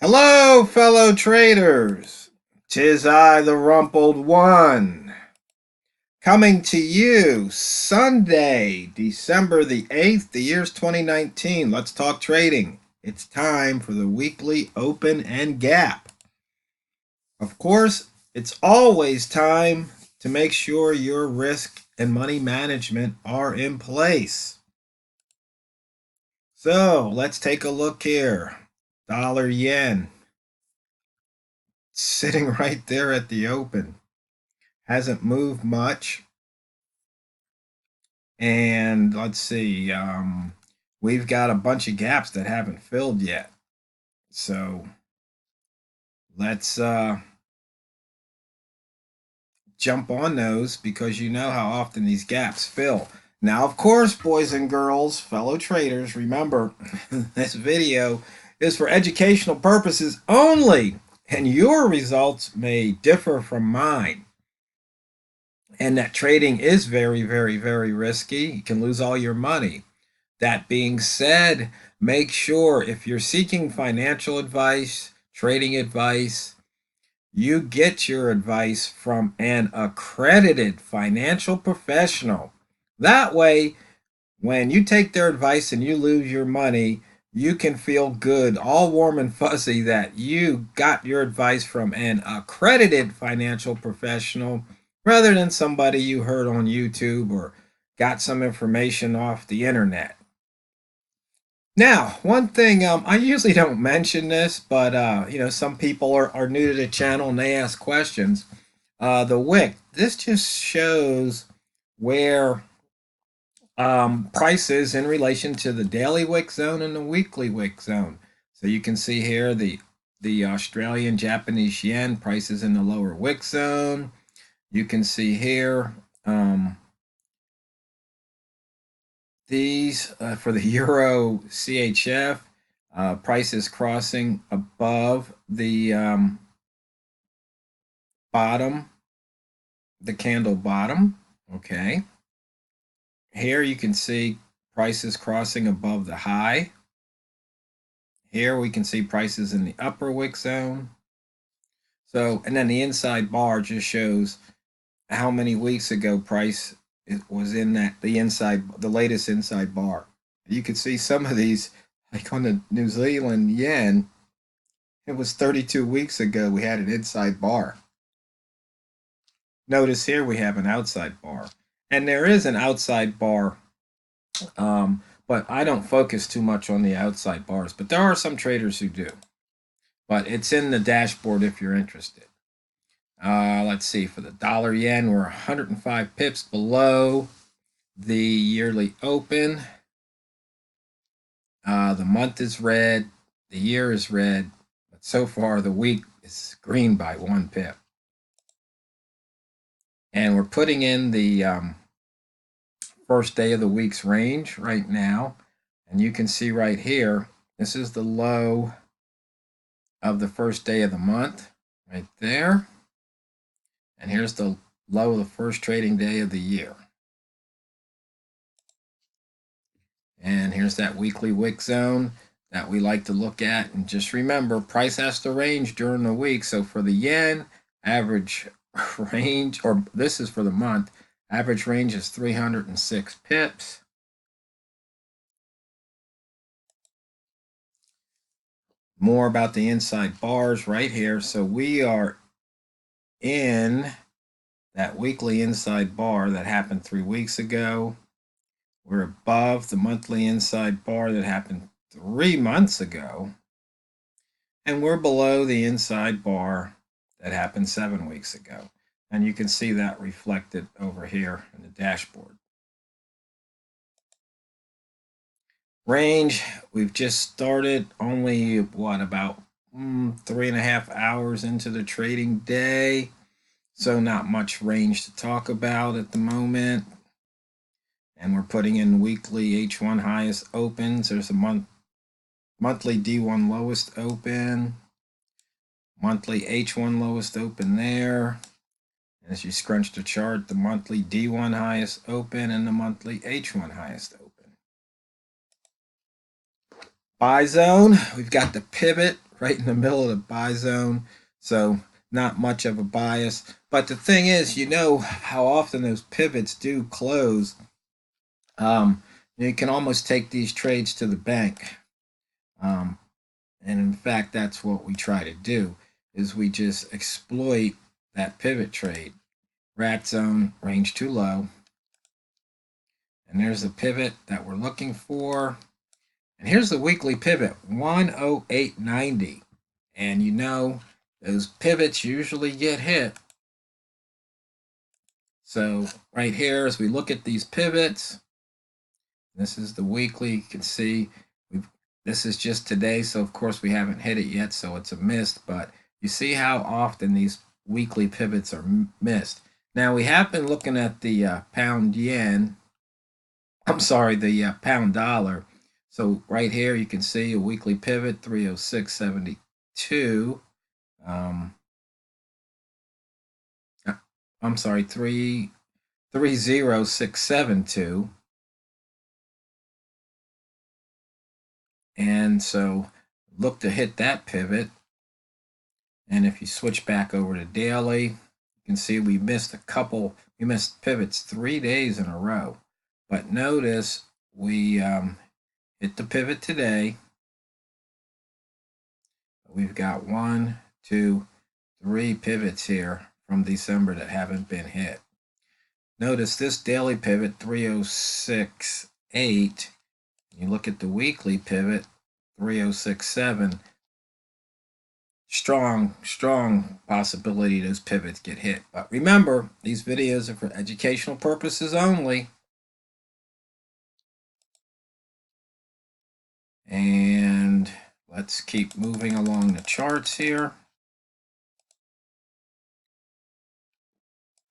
Hello, fellow traders. 'Tis I, the Rumpled One, coming to you Sunday, December the 8th, the year's 2019. Let's talk trading. It's time for the weekly open and gap. Of course, it's always time to make sure your risk and money management are in place. So let's take a look here. Dollar yen sitting right there at the open. Hasn't moved much. And let's see, we've got a bunch of gaps that haven't filled yet. So let's jump on those because you know how often these gaps fill. Now, of course, boys and girls, fellow traders, remember this video is for educational purposes only, and your results may differ from mine. And that trading is very, very, very risky. You can lose all your money. That being said, make sure if you're seeking financial advice, trading advice, you get your advice from an accredited financial professional. That way, when you take their advice and you lose your money, you can feel good, all warm and fuzzy, that you got your advice from an accredited financial professional rather than somebody you heard on YouTube or got some information off the internet. Now, one thing, I usually don't mention this, but some people are new to the channel and they ask questions. The wick, this just shows where price is in relation to the daily wick zone and the weekly wick zone. So you can see here the Australian Japanese yen prices in the lower wick zone. You can see here these for the Euro CHF, prices crossing above the bottom, the candle bottom. Okay. Here you can see prices crossing above the high. Here we can see prices in the upper wick zone. So, and then the inside bar just shows how many weeks ago price it was in the latest inside bar. You can see some of these, like on the New Zealand yen, it was 32 weeks ago we had an inside bar. Notice here we have an outside bar. And there is an outside bar, but I don't focus too much on the outside bars. But there are some traders who do. But it's in the dashboard if you're interested. Let's see, for the dollar yen, we're 105 pips below the yearly open. The month is red, the year is red, but so far the week is green by 1 pip. And we're putting in the first day of the week's range right now. And you can see right here, this is the low of the first day of the month, right there. And here's the low of the first trading day of the year. And here's that weekly wick zone that we like to look at. And just remember, price has to range during the week. So for the yen, average range, or this is for the month, average range is 306 pips. More about the inside bars right here. So we are in that weekly inside bar that happened 3 weeks ago. We're above the monthly inside bar that happened 3 months ago. And we're below the inside bar that happened 7 weeks ago. And you can see that reflected over here in the dashboard. Range, we've just started only, about 3.5 hours into the trading day. So not much range to talk about at the moment. And we're putting in weekly H1 highest opens. There's a monthly D1 lowest open. Monthly H1 lowest open there. As you scrunch the chart, the monthly D1 highest open and the monthly H1 highest open. Buy zone, we've got the pivot right in the middle of the buy zone. So not much of a bias. But the thing is, you know how often those pivots do close. You can almost take these trades to the bank. Um, and in fact, that's what we try to do is we just exploit that pivot trade. Rat zone, range too low. And there's the pivot that we're looking for. And here's the weekly pivot, 108.90. And you know, those pivots usually get hit. So right here, as we look at these pivots, this is the weekly. You can see this is just today. So of course we haven't hit it yet. So it's a miss. But you see how often these weekly pivots are missed. Now we have been looking at the pound yen. I'm sorry, the pound dollar. So right here you can see a weekly pivot, 306.72. I'm sorry, 30672. And so look to hit that pivot. And if you switch back over to daily, you can see we missed pivots 3 days in a row. But notice we hit the pivot today. We've got 1, 2, 3 pivots here from December that haven't been hit. Notice this daily pivot, 306.8. You look at the weekly pivot, 306.7. Strong possibility those pivots get hit. But remember, these videos are for educational purposes only. And let's keep moving along the charts here.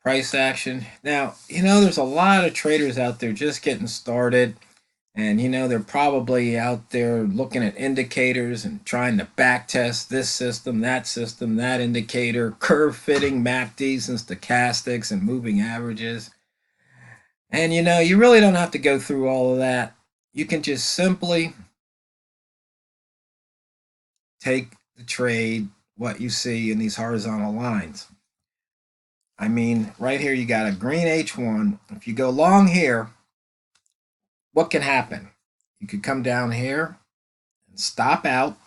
Price action. Now, you know, there's a lot of traders out there just getting started. And, you know, they're probably out there looking at indicators and trying to back test this system, that indicator, curve fitting, MACDs and stochastics and moving averages. And, you know, you really don't have to go through all of that. You can just simply take the trade, what you see in these horizontal lines. I mean, right here you got a green H1. If you go long here, what can happen? You could come down here and stop out,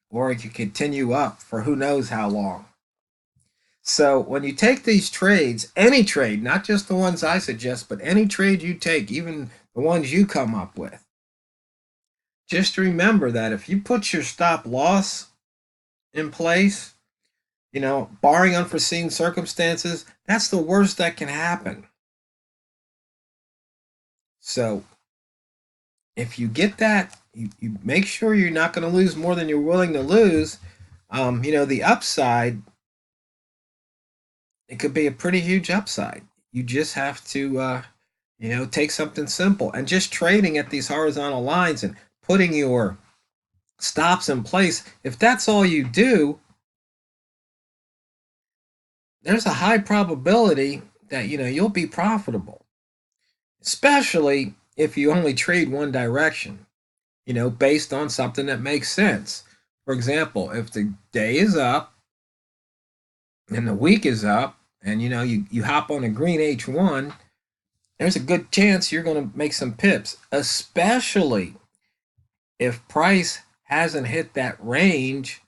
or you could continue up for who knows how long. So when you take these trades, any trade, not just the ones I suggest, but any trade you take, even the ones you come up with, just remember that if you put your stop loss in place, you know, barring unforeseen circumstances, that's the worst that can happen. So if you get that, you make sure you're not going to lose more than you're willing to lose. You know, the upside, it could be a pretty huge upside. You just have to, you know, take something simple and just trading at these horizontal lines and putting your stops in place. If that's all you do, there's a high probability that, you know, you'll be profitable, especially if you only trade one direction, you know, based on something that makes sense. For example, if the day is up and the week is up and, you know, you hop on a green H1, there's a good chance you're going to make some pips, especially if price hasn't hit that range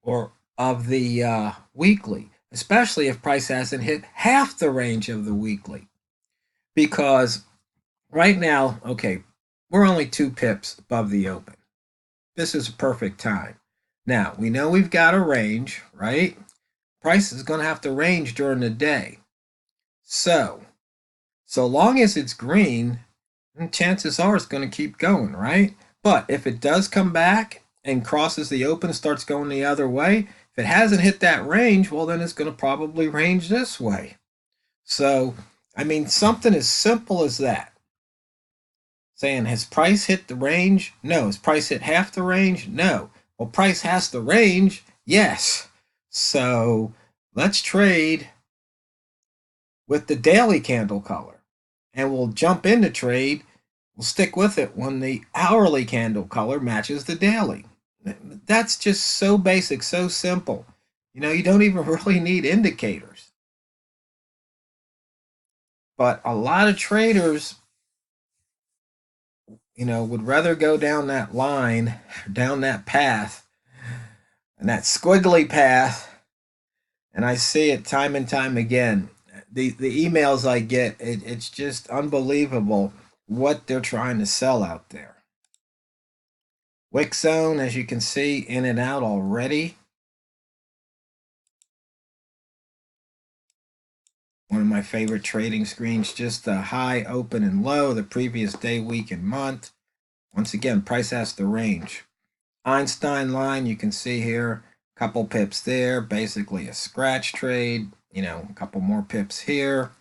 or of the weekly, especially if price hasn't hit half the range of the weekly. Because right now, okay, we're only 2 pips above the open. This is a perfect time. Now, we know we've got a range, right? Price is going to have to range during the day. So long as it's green, then chances are it's going to keep going, right? But if it does come back and crosses the open, starts going the other way, if it hasn't hit that range, well, then it's going to probably range this way. So, I mean, something as simple as that. Saying, has price hit the range? No. Has price hit half the range? No. Well, price has the range? Yes. So let's trade with the daily candle color. And we'll jump into trade. We'll stick with it when the hourly candle color matches the daily. That's just so basic, so simple. You don't even really need indicators. But a lot of traders, would rather go down that line, down that path, and that squiggly path. And I see it time and time again. The emails I get, it's just unbelievable what they're trying to sell out there. Wick zone, as you can see, in and out already. One of my favorite trading screens, just the high, open, and low, the previous day, week, and month. Once again, price has the range. Einstein line, you can see here, a couple pips there, basically a scratch trade, a couple more pips here.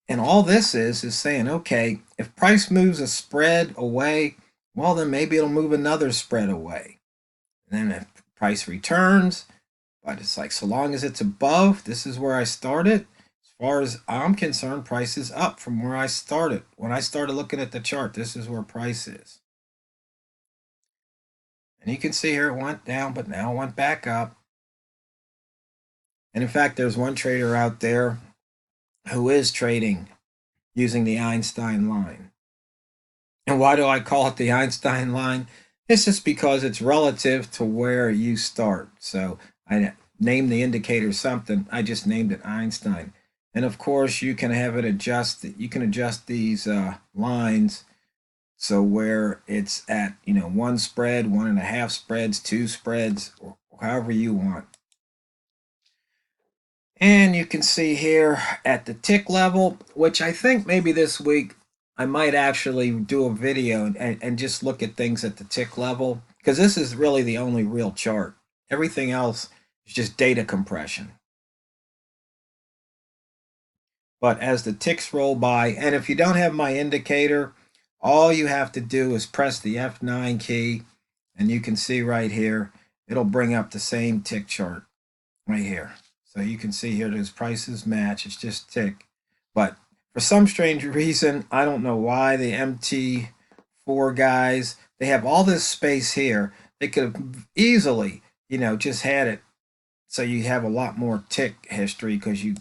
And all this is saying, okay, if price moves a spread away, well, then maybe it'll move another spread away. And then if price returns, but it's like, so long as it's above, this is where I started. As far as I'm concerned, price is up from where I started. When I started looking at the chart, this is where price is. And you can see here it went down, but now it went back up. And in fact, there's one trader out there who is trading using the Einstein line. And why do I call it the Einstein line? It's just because it's relative to where you start. So I named the indicator something. I just named it Einstein. And of course, you can have it adjusted. You can adjust these lines so where it's at, one spread, 1.5 spreads, 2 spreads, or however you want. And you can see here at the tick level, which I think maybe this week I might actually do a video and just look at things at the tick level, because this is really the only real chart. Everything else is just data compression. But as the ticks roll by, and if you don't have my indicator, all you have to do is press the F9 key, and you can see right here, it'll bring up the same tick chart right here. So you can see here those prices match. It's just tick. But for some strange reason, I don't know why, the MT4 guys, they have all this space here. They could have easily, just had it so you have a lot more tick history, because you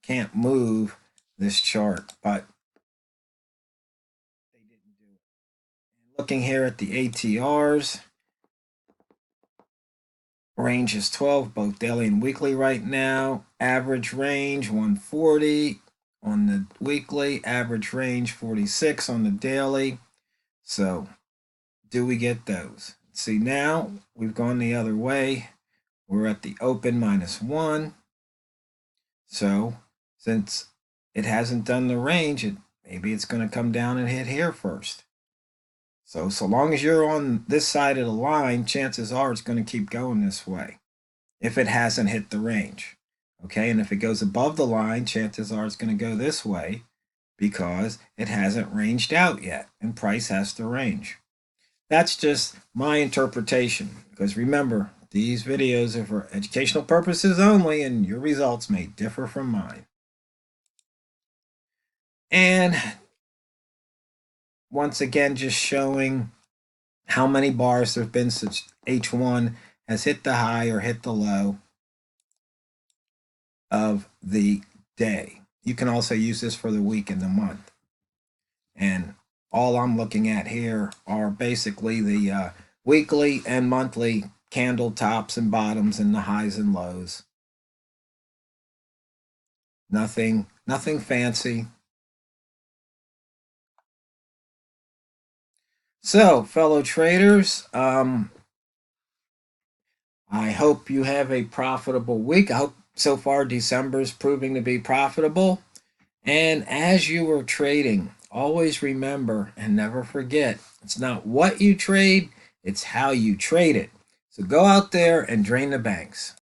can't move this chart. But they didn't do it. Looking here at the ATRs, range is 12, both daily and weekly right now. Average range 140 on the weekly, average range 46 on the daily. So do we get those? See, now we've gone the other way. We're at the open -1. So since it hasn't done the range, maybe it's going to come down and hit here first. So long as you're on this side of the line, chances are it's going to keep going this way if it hasn't hit the range. Okay, and if it goes above the line, chances are it's going to go this way because it hasn't ranged out yet, and price has to range. That's just my interpretation, because remember, these videos are for educational purposes only, and your results may differ from mine. And once again, just showing how many bars there have been since H1 has hit the high or hit the low of the day. You can also use this for the week and the month. And all I'm looking at here are basically the weekly and monthly candle tops and bottoms and the highs and lows. Nothing fancy. So, fellow traders, I hope you have a profitable week. I hope so far December is proving to be profitable. And as you are trading, always remember and never forget, it's not what you trade, it's how you trade it. So go out there and drain the banks.